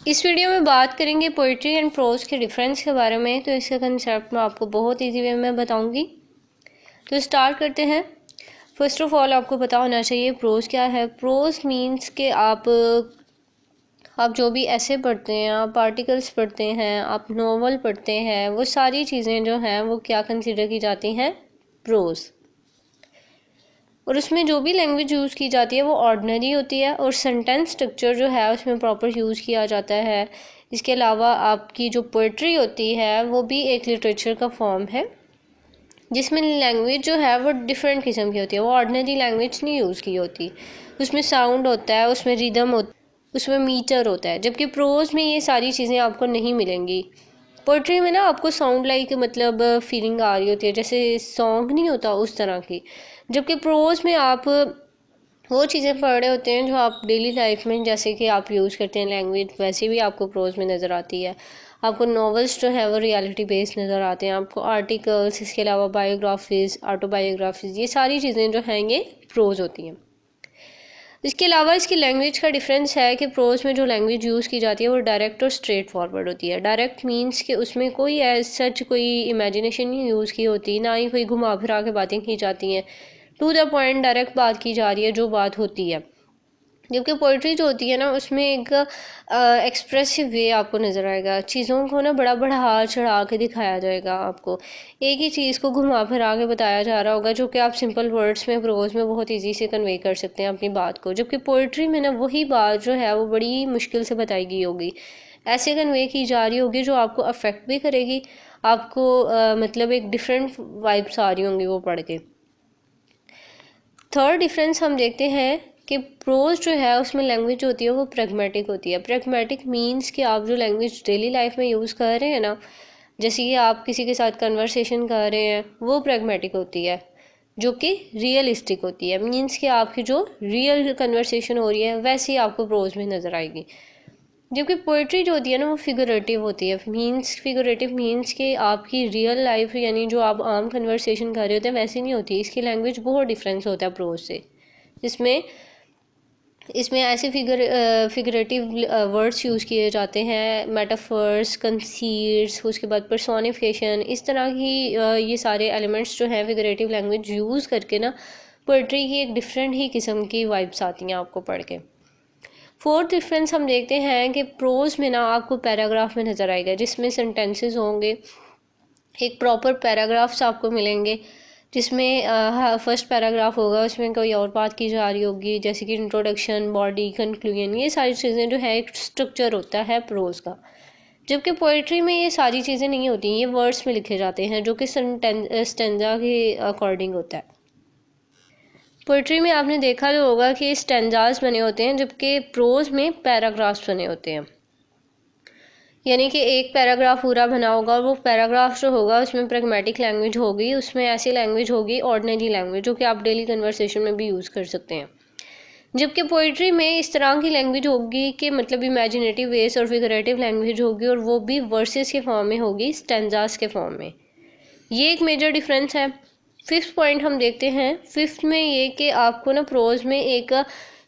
इस वीडियो में बात करेंगे पोइट्री एंड प्रोज के डिफरेंस के बारे में। तो इसका कंसेप्ट मैं आपको बहुत इजी वे में बताऊंगी। तो स्टार्ट करते हैं। फर्स्ट ऑफ ऑल आपको पता होना चाहिए प्रोज क्या है। प्रोज मींस कि आप जो भी ऐसे पढ़ते हैं, आप आर्टिकल्स पढ़ते हैं, आप नॉवल पढ़ते हैं, वो सारी चीज़ें जो हैं वो क्या कंसिडर की जाती हैं, प्रोज। और उसमें जो भी लैंग्वेज यूज़ की जाती है वो ऑर्डिनरी होती है और सेंटेंस स्ट्रक्चर जो है उसमें प्रॉपर यूज़ किया जाता है। इसके अलावा आपकी जो पोइट्री होती है वो भी एक लिटरेचर का फॉर्म है जिसमें लैंग्वेज जो है वो डिफरेंट किस्म की होती है। वो ऑर्डिनरी लैंग्वेज नहीं यूज़ की होती, उसमें साउंड होता है, उसमें रिदम होता है, उसमें मीटर होता है। जबकि प्रोज में ये सारी चीज़ें आपको नहीं मिलेंगी। पोइट्री में ना आपको साउंड लाइक मतलब फीलिंग आ रही होती है, जैसे सॉन्ग नहीं होता उस तरह की। जबकि प्रोज में आप वो चीज़ें पढ़ रहे होते हैं जो आप डेली लाइफ में जैसे कि आप यूज़ करते हैं लैंग्वेज, वैसे भी आपको प्रोज में नज़र आती है। आपको नॉवेल्स जो है वो रियलिटी बेस्ड नज़र आते हैं, आपको आर्टिकल्स, इसके अलावा बायोग्राफीज़, ऑटोबायोग्राफीज़, ये सारी चीज़ें जो हैं ये प्रोज होती हैं। इसके अलावा इसकी लैंग्वेज का डिफरेंस है कि प्रोज में जो लैंग्वेज यूज़ की जाती है वो डायरेक्ट और स्ट्रेट फॉरवर्ड होती है। डायरेक्ट मींस कि उसमें कोई एज सच कोई इमेजिनेशन नहीं यूज़ की होती, ना ही कोई घुमा फिरा के बातें की जाती हैं। टू द पॉइंट डायरेक्ट बात की जा रही है, जो बात होती है। जबकि पोइट्री जो होती है ना उसमें एक एक्सप्रेसिव वे आपको नज़र आएगा। चीज़ों को ना बड़ा बढ़ा चढ़ा के दिखाया जाएगा आपको। एक ही चीज़ को घुमा फिरा के बताया जा रहा होगा, जो कि आप सिंपल वर्ड्स में प्रोज में बहुत इजी से कन्वे कर सकते हैं अपनी बात को। जबकि पोइट्री में ना वही बात जो है वो बड़ी मुश्किल से बताई गई होगी, ऐसे कन्वे की जा रही होगी जो आपको अफेक्ट भी करेगी। आपको मतलब एक डिफरेंट वाइब्स आ रही होंगी वो पढ़ के। थर्ड डिफरेंस हम देखते हैं कि प्रोज जो है उसमें लैंग्वेज होती है वो प्रैग्मेटिक होती है। प्रैग्मेटिक मींस कि आप जो लैंग्वेज डेली लाइफ में यूज़ कर रहे हैं ना, जैसे कि आप किसी के साथ कन्वर्सेशन कर रहे हैं, वो प्रैग्मेटिक होती है, जो कि रियलिस्टिक होती है। मींस कि आपकी जो रियल कन्वर्सेशन हो रही है वैसी आपको प्रोज में नज़र आएगी। जबकि पोइट्री जो होती है ना वो फिगरेटिव होती है। फिगरेटिव मीन्स कि आपकी रियल लाइफ यानी जो आप आम कन्वर्सेशन कर रहे होते हैं वैसी नहीं होती। इसकी लैंग्वेज बहुत डिफरेंस होता है प्रोज से। इसमें इसमें ऐसे फिगरेटिव वर्ड्स यूज़ किए जाते हैं, मेटाफर्स, कंसीट्स, उसके बाद पर्सोनिफिकेशन, इस तरह की ये सारे एलिमेंट्स जो हैं फिगरेटिव लैंग्वेज यूज़ करके ना पोइट्री की एक डिफरेंट ही किस्म की वाइब्स आती हैं आपको पढ़ के। फोर्थ डिफरेंस हम देखते हैं कि प्रोज में ना आपको पैराग्राफ में नज़र आएगा, जिसमें सेंटेंसेस होंगे, एक प्रॉपर पैराग्राफ्स आपको मिलेंगे, जिसमें फर्स्ट पैराग्राफ होगा उसमें कोई और बात की जा रही होगी, जैसे कि इंट्रोडक्शन, बॉडी, कंक्लूजन, ये सारी चीज़ें जो है एक स्ट्रक्चर होता है प्रोज का। जबकि पोइट्री में ये सारी चीज़ें नहीं होती, ये वर्ड्स में लिखे जाते हैं जो कि स्टेंजा के अकॉर्डिंग होता है। पोइट्री में आपने देखा जो होगा कि स्टेंजास बने होते हैं, जबकि प्रोज में पैराग्राफ्स बने होते हैं। यानी कि एक पैराग्राफ पूरा बना होगा और वो पैराग्राफ जो होगा उसमें प्रैग्मेटिक लैंग्वेज होगी, उसमें ऐसी लैंग्वेज होगी ऑर्डिनरी लैंग्वेज जो कि आप डेली कन्वर्सेशन में भी यूज़ कर सकते हैं। जबकि पोइट्री में इस तरह की लैंग्वेज होगी कि मतलब इमेजिनेटिव वेस और फिगरेटिव लैंग्वेज होगी, और वो भी वर्सेस के फॉर्म में होगी, स्टेंजास के फॉर्म में। ये एक मेजर डिफरेंस है। फिफ्थ पॉइंट हम देखते हैं। फिफ्थ में ये कि आपको ना प्रोज में एक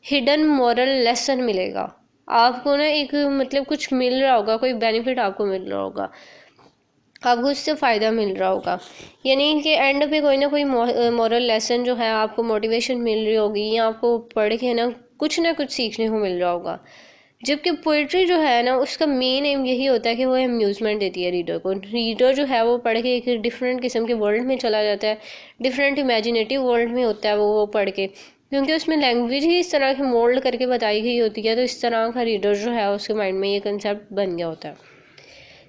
हिडन मॉरल लेसन मिलेगा। आपको ना एक मतलब कुछ मिल रहा होगा, कोई बेनिफिट आपको मिल रहा होगा, आपको उससे फ़ायदा मिल रहा होगा। यानी कि एंड पे कोई ना कोई मॉरल लेसन जो है आपको मोटिवेशन मिल रही होगी, या आपको पढ़ के ना कुछ सीखने को मिल रहा होगा। जबकि पोइट्री जो है ना उसका मेन एम यही होता है कि वो अम्यूज़मेंट देती है रीडर को। रीडर जो है वो पढ़ के एक डिफरेंट किस्म के वर्ल्ड में चला जाता है, डिफरेंट इमेजिनेटिव वर्ल्ड में होता है वो पढ़ के, क्योंकि उसमें लैंग्वेज ही इस तरह की मोल्ड करके बताई गई होती है। तो इस तरह का रीडर जो है उसके माइंड में ये कंसेप्ट बन गया होता है।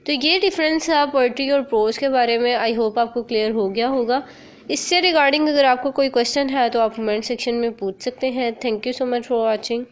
तो ये डिफरेंस है पोइट्री और प्रोज के बारे में। आई होप आपको क्लियर हो गया होगा। इससे रिगार्डिंग अगर आपको कोई क्वेश्चन है तो आप कमेंट सेक्शन में पूछ सकते हैं। Thank you so much for watching.